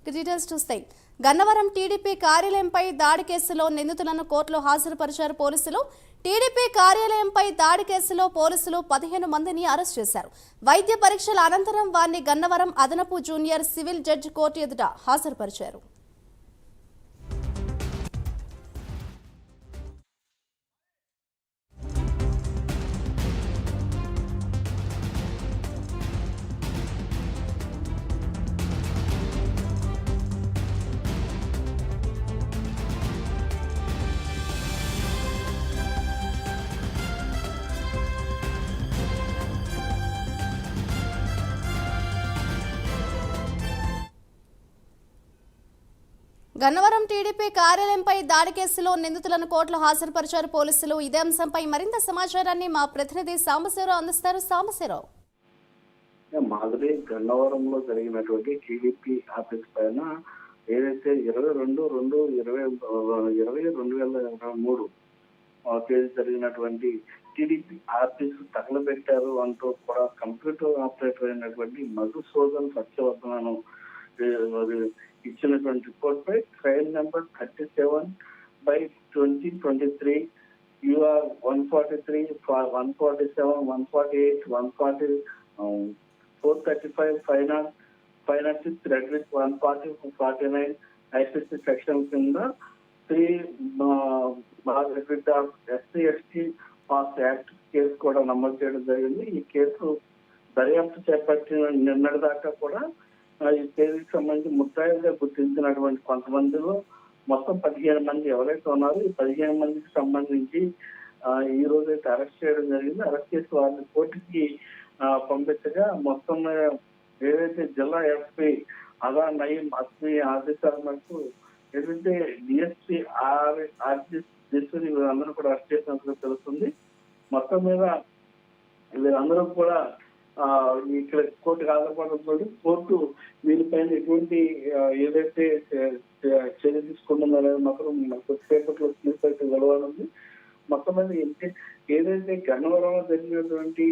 Details చూస్తే Gannavaram TDP కార్యాలయంపై దాడి కేసులో నిందితులను కోర్టులో హాజరుపరిచారు పోలీసులు. టీడీపీ కార్యాలయంపై దాడి కేసులో పోలీసులు 15 మందిని అరెస్ట్ చేశారు. వైద్య పరీక్షల అనంతరం వారిని గన్నవరం అదనపు జూనియర్ సివిల్ జడ్జి కోర్టు ఎదుట హాజరుపరిచారు. గన్నవరం టీడీపీ కార్యాలయంపై దాడి కేసులో నిందితులను కోర్టులో హాజరుపరిచారు పోలీసులు. ఇదే అంశంపై మరింత సమాచారాన్ని మా ప్రతినిధి సాంబశివరావు అందిస్తారు. సాంబశివరావు, మాదిరి గన్నవరంలో జరిగినటువంటి టీడీపీ ఆఫీస్ పైన ఏదైతే 22/2/2023 తేదీ జరిగినటువంటి టీడీపీ ఆఫీస్ తగలబెట్టారు అంటూ కూడా కంప్యూటర్ ఆపరేటర్ అయినటువంటి మధుసూదన్ సత్యవర్ధనను ఇచ్చినటువంటి రిపోర్ట్ పై trial number 37/2023 UR 143, 147, 148, 140, 435, 506, Red List 140, 49 IPC section కింద 3 SC/ST పాస్ యాక్ట్ కేసు కూడా నమోదు చేయడం జరిగింది. ఈ కేసు దర్యాప్తు చేపట్టిన నిన్నటి దాకా కూడా ఈ కేసుకి సంబంధించి ముద్దాయిలుగా గుర్తించినటువంటి కొంతమందిలో మొత్తం 15 మంది ఎవరైతే ఉన్నారో ఈ 15 మందికి సంబంధించి ఈ రోజైతే అరెస్ట్ చేయడం జరిగింది. అరెస్ట్ చేసి వారిని కోర్టుకి పంపించగా మొత్తం ఏదైతే జిల్లా ఎస్పీ అదా నయీం అస్మి ఆదేశాల మేరకు ఏదైతే డిఎస్పీ ఆర్జీశ్వరి వీళ్ళందరూ కూడా అరెస్ట్ చేసినట్లు తెలుస్తుంది. మొత్తం మీద వీళ్ళందరూ కూడా ఇక్కడ కోర్టుకు హాజరుపడడంతో కోర్టు వీరిపైన ఎటువంటి ఏదైతే చర్య తీసుకుంటుందో అనేది మాత్రం కొద్దిసేపట్లో తీర్పు అయితే వెలువడింది. మొత్తం మీద ఏదైతే గన్నవరంలో జరిగినటువంటి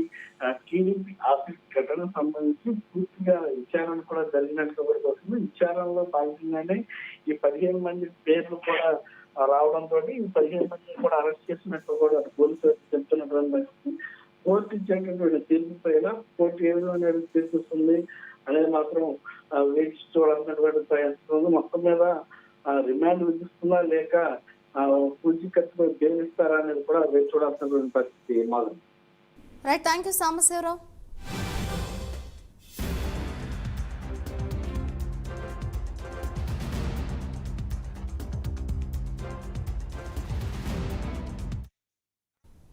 టీడీపీ ఆఫీస్ ఘటనకు సంబంధించి పూర్తిగా విచారణ కూడా జరిగినట్టు కూడా వస్తుంది. విచారణలో భాగంగానే ఈ 15 మంది పేర్లు కూడా రావడంతో ఈ 15 మందిని కూడా అరెస్ట్ చేసినట్టు కూడా పోలీసులు చెప్తున్నటువంటి పరిస్థితి. కోర్టు ఇచ్చేటటువంటి తీర్పు పైన కోర్టు ఏ విధంగా తీర్పిస్తుంది అనేది మాత్రం వేచి చూడాల్సినటువంటి ప్రయత్నం. మొత్తం మీద రిమాండ్ విధిస్తుందా లేక పూచీకత్తులో బెయిల్ ఇస్తారా అనేది కూడా వేచి చూడాల్సినటువంటి పరిస్థితి. Right, thank you Sambasivarao.